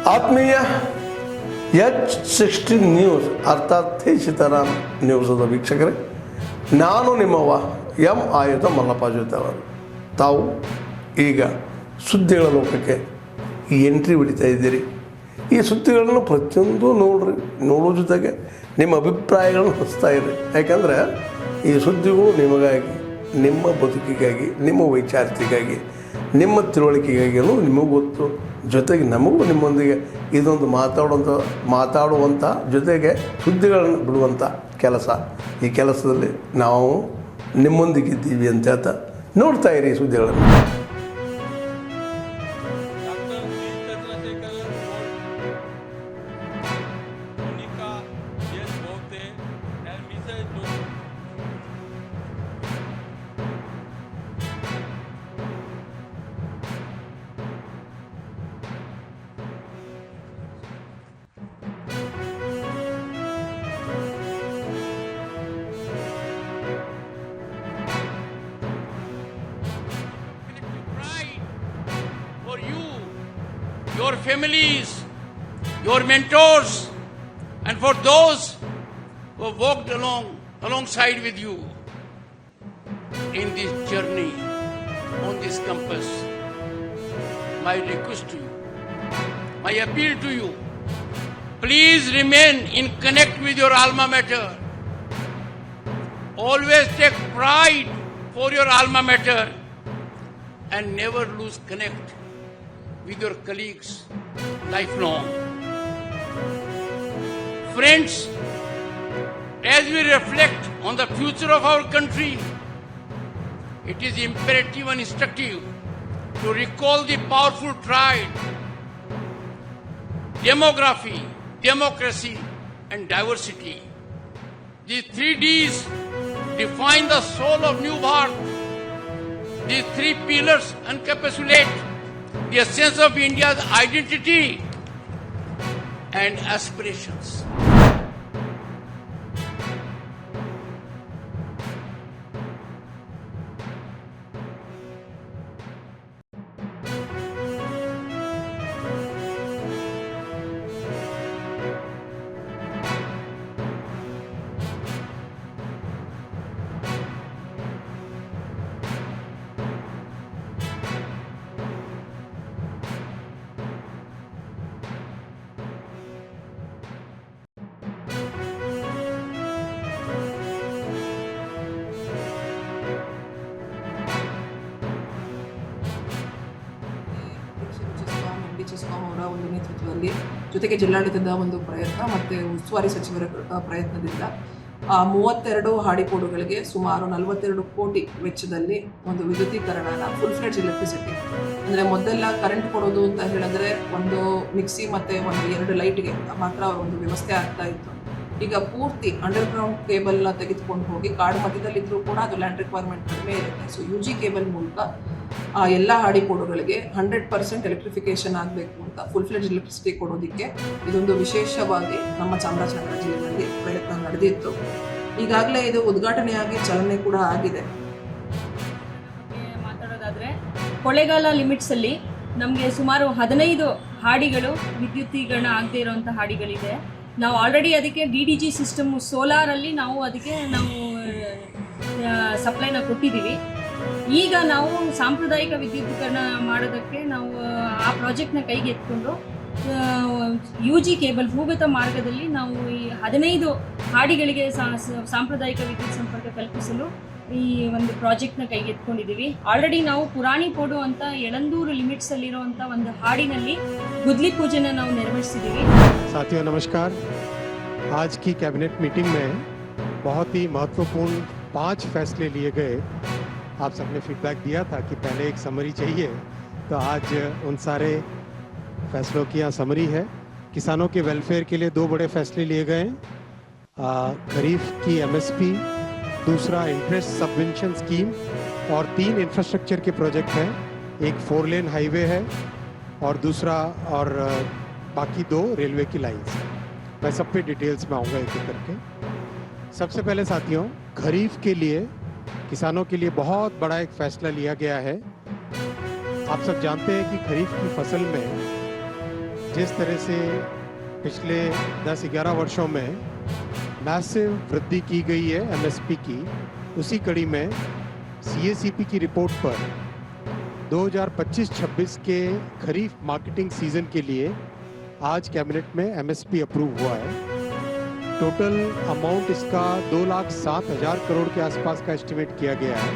ಆತ್ಮೀಯ H16 news ಅರ್ಥಾತ್ ಸೀತಾರಾಮ್ ನ್ಯೂಸದ ವೀಕ್ಷಕರೇ, ನಾನು ನಿಮ್ಮವ ಎಂ ಆಯುಧ ಮಲ್ಲಪ್ಪ ಜೊತೆವರು. ತಾವು ಈಗ ಸುದ್ದಿಗಳ ಲೋಕಕ್ಕೆ ಎಂಟ್ರಿ ಹೊಡಿತಾ ಇದ್ದೀರಿ. ಈ ಸುದ್ದಿಗಳನ್ನು ಪ್ರತಿಯೊಂದು ನೋಡೋ ಜೊತೆಗೆ ನಿಮ್ಮ ಅಭಿಪ್ರಾಯಗಳನ್ನು ಹಚ್ತಾ ಇರಿ. ಯಾಕಂದರೆ ಈ ಸುದ್ದಿಗಳು ನಿಮಗಾಗಿ, ನಿಮ್ಮ ಬದುಕಿಗಾಗಿ, ನಿಮ್ಮ ವೈಚಾರಿಕೆಗಾಗಿ, ನಿಮ್ಮ ತಿಳುವಳಿಕೆಗಾಗಿಯೂ ನಿಮಗೂ ಗೊತ್ತು. ಜೊತೆಗೆ ನಮಗೂ ನಿಮ್ಮೊಂದಿಗೆ ಇದೊಂದು ಮಾತಾಡುವಂಥ ಜೊತೆಗೆ ಸುದ್ದಿಗಳನ್ನು ಬಿಡುವಂಥ ಕೆಲಸ. ಈ ಕೆಲಸದಲ್ಲಿ ನಾವು ನಿಮ್ಮೊಂದಿಗಿದ್ದೀವಿ ಅಂತ ಹೇಳ್ತಾ ನೋಡ್ತಾ ಇರಿ ಸುದ್ದಿಗಳನ್ನು. Your families, your mentors, and for those who have walked alongside with you in this journey on this campus. My request to you, my appeal to you, please remain in connect with your alma mater. Always take pride for your alma mater and never lose connect with your colleagues lifelong. Friends, as we reflect on the future of our country, it is imperative and instructive to recall the powerful triad: demography, democracy, and diversity. These 3 Ds define the soul of New Bharat. These 3 pillars encapsulate the essence of India's identity and aspirations. CESCOM ಅವರ ಒಂದು ನೇತೃತ್ವದಲ್ಲಿ ಜೊತೆಗೆ ಜಿಲ್ಲಾಡಳಿತದ ಒಂದು ಪ್ರಯತ್ನ ಮತ್ತು ಉಸ್ತುವಾರಿ ಸಚಿವರ ಪ್ರಯತ್ನದಿಂದ 32 ಹಾಡಿಕೋಡುಗಳಿಗೆ ಸುಮಾರು 42 ಕೋಟಿ ವೆಚ್ಚದಲ್ಲಿ ಒಂದು ವಿದ್ಯುತೀಕರಣನ ಫುಲ್ ಫ್ಲೆಡ್ಜ್ ಎಲೆಕ್ಟ್ರಿಸಿಟಿ, ಅಂದರೆ ಮೊದಲೆಲ್ಲ ಕರೆಂಟ್ ಕೊಡೋದು ಅಂತ ಹೇಳಿದ್ರೆ ಒಂದು ಮಿಕ್ಸಿ ಮತ್ತು ಒಂದು 2 ಲೈಟ್ಗೆ ಮಾತ್ರ ಒಂದು ವ್ಯವಸ್ಥೆ ಆಗ್ತಾ ಇತ್ತು. ಈಗ ಪೂರ್ತಿ ಅಂಡರ್ಗ್ರೌಂಡ್ ಕೇಬಲ್ನ ತೆಗೆದುಕೊಂಡು ಹೋಗಿ ಕಾಡು ಮಧ್ಯದಲ್ಲಿದ್ದರೂ ಕೂಡ ಅದು ಲ್ಯಾಂಡ್ ರಿಕ್ವೈರ್ಮೆಂಟ್ ಕಡಿಮೆ ಇರುತ್ತೆ. ಸೊ UG ಕೇಬಲ್ ಮೂಲಕ ಎಲ್ಲ ಹಾಡಿಕೋಡುಗಳಿಗೆ 100% ಎಲೆಕ್ಟ್ರಿಫಿಕೇಶನ್ ಆಗಬೇಕು ಅಂತ ಫುಲ್ ಫ್ಲೆಡ್ಜ್ ಎಲೆಕ್ಟ್ರಿಸಿಟಿ ಕೊಡೋದಕ್ಕೆ ಇದೊಂದು ವಿಶೇಷವಾಗಿ ನಮ್ಮ ಚಾಮರಾಜನಗರ ಜಿಲ್ಲೆಯಲ್ಲಿ ಪ್ರಯತ್ನ ನಡೆದಿತ್ತು. ಈಗಾಗಲೇ ಇದು ಉದ್ಘಾಟನೆಯಾಗಿ ಚಾಲನೆ ಕೂಡ ಆಗಿದೆ. ಮಾತಾಡೋದಾದರೆ ಕೊಳ್ಳೇಗಾಲ ಲಿಮಿಟ್ಸಲ್ಲಿ ನಮಗೆ ಸುಮಾರು 15 ಹಾಡಿಗಳು ವಿದ್ಯುತೀಕರಣ ಆಗದೇ ಇರೋವಂಥ ಹಾಡಿಗಳಿದೆ. ನಾವು ಆಲ್ರೆಡಿ ಅದಕ್ಕೆ DDG ಸಿಸ್ಟಮ್ ಸೋಲಾರಲ್ಲಿ ನಾವು ಸಪ್ಲೈನ ಕೊಟ್ಟಿದ್ದೀವಿ. ಈಗ ನಾವು ಸಾಂಪ್ರದಾಯಿಕ ವಿದ್ಯುತೀಕರಣ ಮಾಡೋದಕ್ಕೆ ನಾವು ಆ ಪ್ರಾಜೆಕ್ಟ್ನ ಕೈಗೆ ಎತ್ಕೊಂಡು UG ಕೇಬಲ್ ಭೂಗತ ಮಾರ್ಗದಲ್ಲಿ ನಾವು ಈ 15 ಹಾಡಿಗಳಿಗೆ ಸಾಂಪ್ರದಾಯಿಕ ವಿದ್ಯುತ್ ಸಂಪರ್ಕ ಕಲ್ಪಿಸಲು ಈ ಒಂದು ಪ್ರಾಜೆಕ್ಟ್ನ ಕೈಗೆ ಎತ್ಕೊಂಡಿದ್ದೀವಿ. ಆಲ್ರೆಡಿ ನಾವು ಪುರಾಣಿ ಪೋಡು ಅಂತ ಯಳಂದೂರು ಲಿಮಿಟ್ಸಲ್ಲಿರುವಂಥ ಒಂದು ಹಾಡಿನಲ್ಲಿ ಗುದ್ಲಿ ಪೂಜೆನ ನಾವು ನೆರವೇರಿಸಿದ್ದೀವಿ. साथियों नमस्कार। आज की कैबिनेट मीटिंग में बहुत ही महत्वपूर्ण 5 फैसले लिए गए। आप सबने फीडबैक दिया था कि पहले एक समरी चाहिए, तो आज उन सारे फैसलों की यहाँ समरी है। किसानों के वेलफेयर के लिए 2 बड़े फैसले लिए गए। खरीफ की MSP, दूसरा इंटरेस्ट सबवेंशन स्कीम और 3 इंफ्रास्ट्रक्चर के प्रोजेक्ट हैं। एक 4 लेन हाईवे है और दूसरा और बाकी 2 रेलवे की लाइन्स। मैं सब पे डिटेल्स में आऊँगा एक एक करके। सबसे पहले साथियों, खरीफ के लिए किसानों के लिए बहुत बड़ा एक फैसला लिया गया है। आप सब जानते हैं कि खरीफ की फसल में जिस तरह से पिछले 10-11 वर्षों में मैसिव वृद्धि की गई है एमएसपी की, उसी कड़ी में सीएसीपी की रिपोर्ट पर 2025-26 के खरीफ मार्केटिंग सीजन के लिए आज कैबिनेट में एमएसपी अप्रूव हुआ है। टोटल अमाउंट इसका 2,07,000 करोड़ के आसपास का एस्टिमेट किया गया है।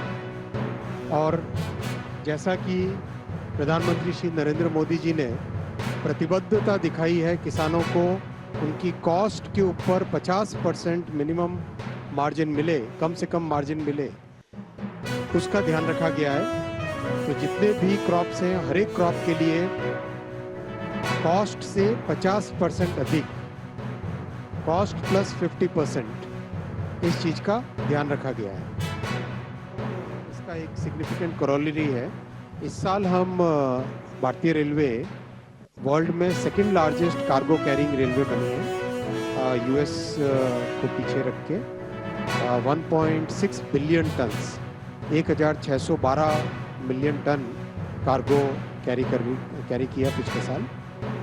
और जैसा कि प्रधानमंत्री श्री नरेंद्र मोदी जी ने प्रतिबद्धता दिखाई है किसानों को उनकी कॉस्ट के ऊपर 50% मिनिमम मार्जिन मिले, कम से कम मार्जिन मिले, उसका ध्यान रखा गया है। तो जितने भी क्रॉप्स हैं, हर एक क्रॉप के लिए कॉस्ट से 50% अधिक, कॉस्ट प्लस 50%, इस चीज़ का ध्यान रखा गया है। इसका एक सिग्निफिकेंट करोलरी है, इस साल हम भारतीय रेलवे वर्ल्ड में second largest cargo carrying railway बनी है, यूएस को पीछे रख के। 1.6 billion tons, 1,612 million ton cargo carry किया पिछले साल।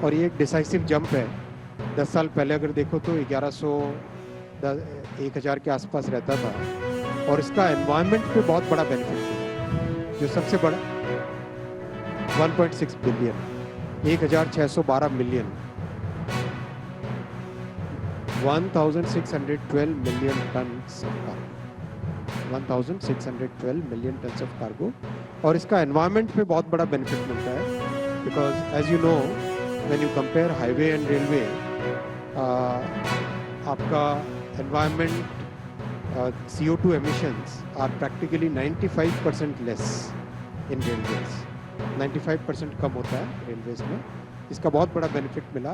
और ये एक डिसाइसिव जंप है। 10 साल पहले अगर देखो तो 1,000 के आसपास रहता था। और इसका एनवायरनमेंट पे बहुत बड़ा बेनिफिट है, जो सबसे बड़ा 1.6 billion, 1,612 million, 1,612 million tons of cargo, 1,612 million tons of cargo. और इसका एनवायरनमेंट पे बहुत बड़ा बेनिफिट मिलता है, because as you know when you compare highway and railway, आपका environment CO2 emissions are practically 95% less in railways. 95% कम होता है रेलवेज में। इसका बहुत बड़ा बेनिफिट मिला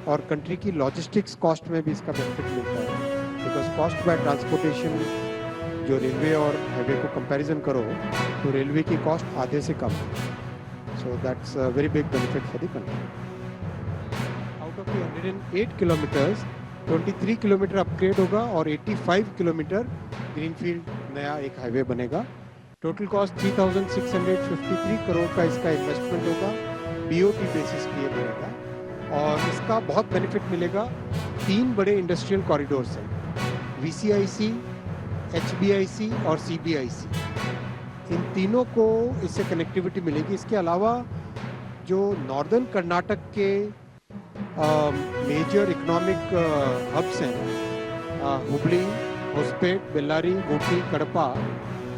और कंट्री की लॉजिस्टिक्स कॉस्ट में भी इसका बेनिफिट मिलता है, बिकॉज कॉस्ट बाय ट्रांसपोर्टेशन जो रेलवे और हाईवे को कंपैरिजन करो तो रेलवे की कॉस्ट आधे से कम है। So that's a very big benefit for the country. Out of the 108 kilometres 23 kilometre upgrade होगा और 85 किलोमीटर ग्रीनफील्ड नया एक हाईवे बनेगा। टोटल कॉस्ट 3,653 करोड़ का इसका इन्वेस्टमेंट होगा, BOT बेसिस पे ये बनेगा। और इसका बहुत बेनिफिट मिलेगा। 3 बड़े इंडस्ट्रियल कॉरिडोर्स हैं, VCIC, HBIC और CBIC। इन तीनों को इससे कनेक्टिविटी मिलेगी। इसके अलावा जो नॉर्दर्न कर्नाटक के मेजर इकोनॉमिक हब्स हैं, हुबली, होसपेट, बेल्लारी, गुटी, कड़पा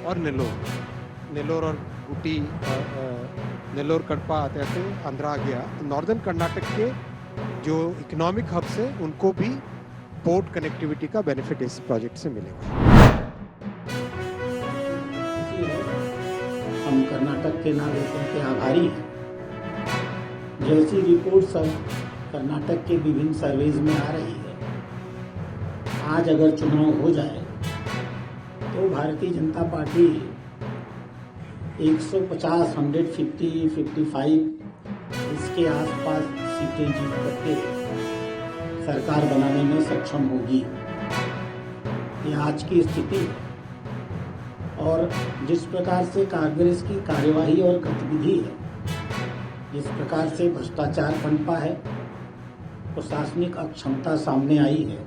और नेल्लोर और गुटी, नेल्लोर कड़पा आते आते आंध्रा आ गया। नॉर्दर्न कर्नाटक के जो इकोनॉमिक हब्स हैं उनको भी पोर्ट कनेक्टिविटी का बेनिफिट इस प्रोजेक्ट से मिलेगा। हम कर्नाटक के नागरिकों के आभारी हैं। जैसी रिपोर्ट सब कर्नाटक के विभिन्न सर्वेज में आ रही है, आज अगर चुनाव हो जाए तो भारतीय जनता पार्टी 150, 150, 55 इसके आसपास सीटें जीत करके सरकार बनाने में सक्षम होगी। ये आज की स्थिति है। और जिस प्रकार से कांग्रेस की कार्यवाही और गतिविधि है, जिस प्रकार से भ्रष्टाचार पनपा है, प्रशासनिक अक्षमता सामने आई है,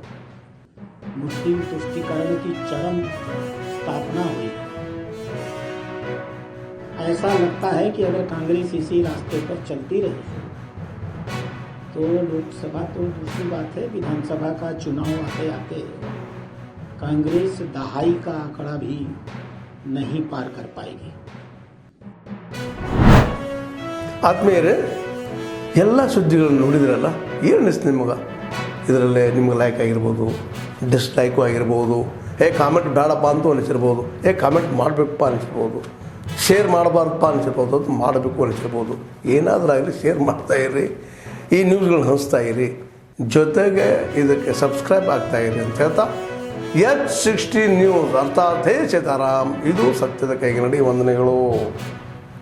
मुस्लिम तुष्टीकरण की चरम स्थापना हुई है, ऐसा लगता है कि अगर कांग्रेस इसी रास्ते पर चलती रही तो लोकसभा तो दूसरी बात है, विधानसभा का चुनाव आते आते कांग्रेस दहाई का आंकड़ा भी नहीं पार कर पाएगी। ಆತ್ಮೀಯರೇ, ಎಲ್ಲ ಸುದ್ದಿಗಳನ್ನು ನೋಡಿದ್ರಲ್ಲ, ಏನು ಅನಿಸ್ತು ನಿಮಗೆ? ಇದರಲ್ಲೇ ನಿಮ್ಗೆ ಲೈಕ್ ಆಗಿರ್ಬೋದು, ಡಿಸ್ಲೈಕು ಆಗಿರ್ಬೋದು, ಕಾಮೆಂಟ್ ಬೇಡಪ್ಪ ಅಂತೂ ಅನಿಸಿರ್ಬೋದು, ಕಾಮೆಂಟ್ ಮಾಡಬೇಕಪ್ಪ ಅನಿಸಿರ್ಬೋದು, ಶೇರ್ ಮಾಡಬಾರ್ದಪ್ಪ ಅನಿಸಿರ್ಬೋದು, ಅದು ಮಾಡಬೇಕು ಅನಿಸಿರ್ಬೋದು. ಏನಾದರೂ ಆಗಲಿ ಶೇರ್ ಮಾಡ್ತಾಯಿರಿ, ಈ ನ್ಯೂಸ್ಗಳನ್ನ ಹಂಚ್ತಾ ಇರಿ, ಜೊತೆಗೆ ಇದಕ್ಕೆ ಸಬ್ಸ್ಕ್ರೈಬ್ ಆಗ್ತಾಯಿರಿ ಅಂತ ಹೇಳ್ತಾ H16 ನ್ಯೂಸ್ ಅರ್ಥಾತ್ ಹೇ ಸೀತಾರಾಮ್, ಇದು ಸತ್ಯದ ಕೈಗೆ ನಡಿ. ವಂದನೆಗಳು.